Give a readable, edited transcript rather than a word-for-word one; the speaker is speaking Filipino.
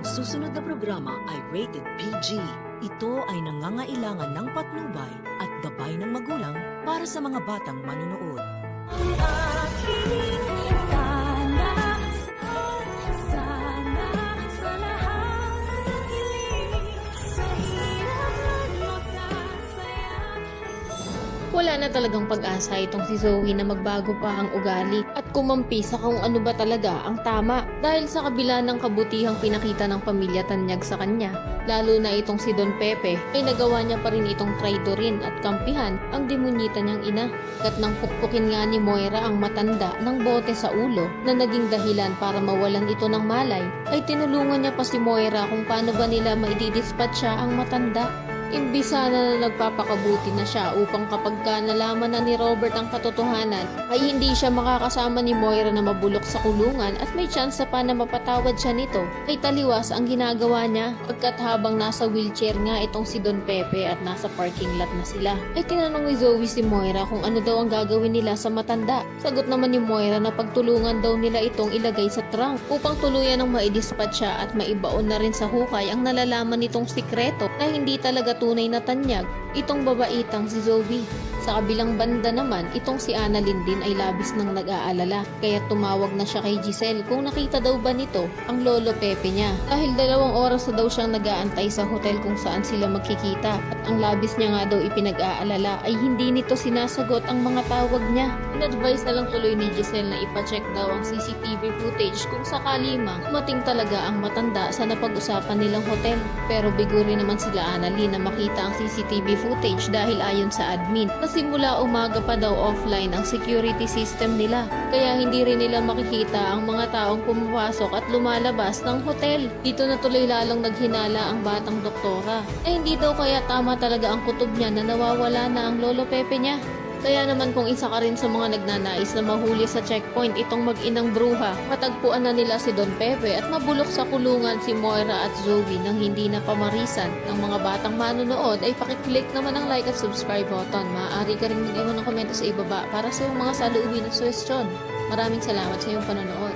Ang susunod na programa ay rated PG. Ito ay nangangailangan ng patnubay at gabay ng magulang para sa mga batang manunood. Ang aking tanda, sana sa lahat ng hiling, sa hirap at masasaya. Wala na talagang pag-asa itong si Zoe na magbago pa ang ugali at kumampi sa kung ano ba talaga ang tama dahil sa kabila ng kabutihang pinakita ng pamilya Tanyag sa kanya. Lalo na itong si Don Pepe ay nagawa niya pa rin itong traidorin at kampihan ang demunyita niyang ina. Kat nang pukpukin nga ni Moira ang matanda ng bote sa ulo na naging dahilan para mawalan ito ng malay, ay tinulungan niya pa si Moira kung paano ba nila maididispatch siya ang matanda. Imbis sana na nagpapakabuti na siya upang kapag ka nalaman na ni Robert ang katotohanan ay hindi siya makakasama ni Moira na mabulok sa kulungan at may chance pa na mapatawad siya nito, ay taliwas ang ginagawa niya. Pagkat habang nasa wheelchair nga itong si Don Pepe at nasa parking lot na sila, ay tinanong ni Zoe si Moira kung ano daw ang gagawin nila sa matanda. Sagot naman ni Moira na pagtulungan daw nila itong ilagay sa trunk upang tuluyan ng maidispatch siya at maibaon na rin sa hukay ang nalalaman nitong sikreto na hindi talaga tunay na Tanyag, itong babaitang si Zoe. Sa kabilang banda naman, itong si Annalyn din ay labis nang nag-aalala, kaya tumawag na siya kay Giselle kung nakita daw ba nito ang lolo Pepe niya. Dahil 2 oras na daw siyang nag-aantay sa hotel kung saan sila magkikita at ang labis niya nga daw ipinag-aalala ay hindi nito sinasagot ang mga tawag niya. In-advise na lang tuloy ni Giselle na ipacheck daw ang CCTV footage kung sakali mang dumating talaga ang matanda sa napag-usapan nilang hotel. Pero bigo rin naman sila Annalyn na makita ang CCTV footage dahil ayon sa admin na simula umaga pa daw offline ang security system nila, kaya hindi rin nila makikita ang mga taong pumapasok at lumalabas ng hotel. Dito na tuloy lalong naghinala ang batang doktora na hindi daw kaya tama talaga ang kutob niya na nawawala na ang lolo Pepe niya. Kaya naman kung isa ka rin sa mga nagnanais na mahuli sa checkpoint itong mag-inang bruha, matagpuan na nila si Don Pepe at mabulok sa kulungan si Moira at Zoe nang hindi na pamarisan ng mga batang manonood, ay pakiclick naman ang like at subscribe button. Maaari ka rin mag-iwan ng komento sa ibaba para sa iyong mga saluubin at suwestyon. Maraming salamat sa iyong panonood.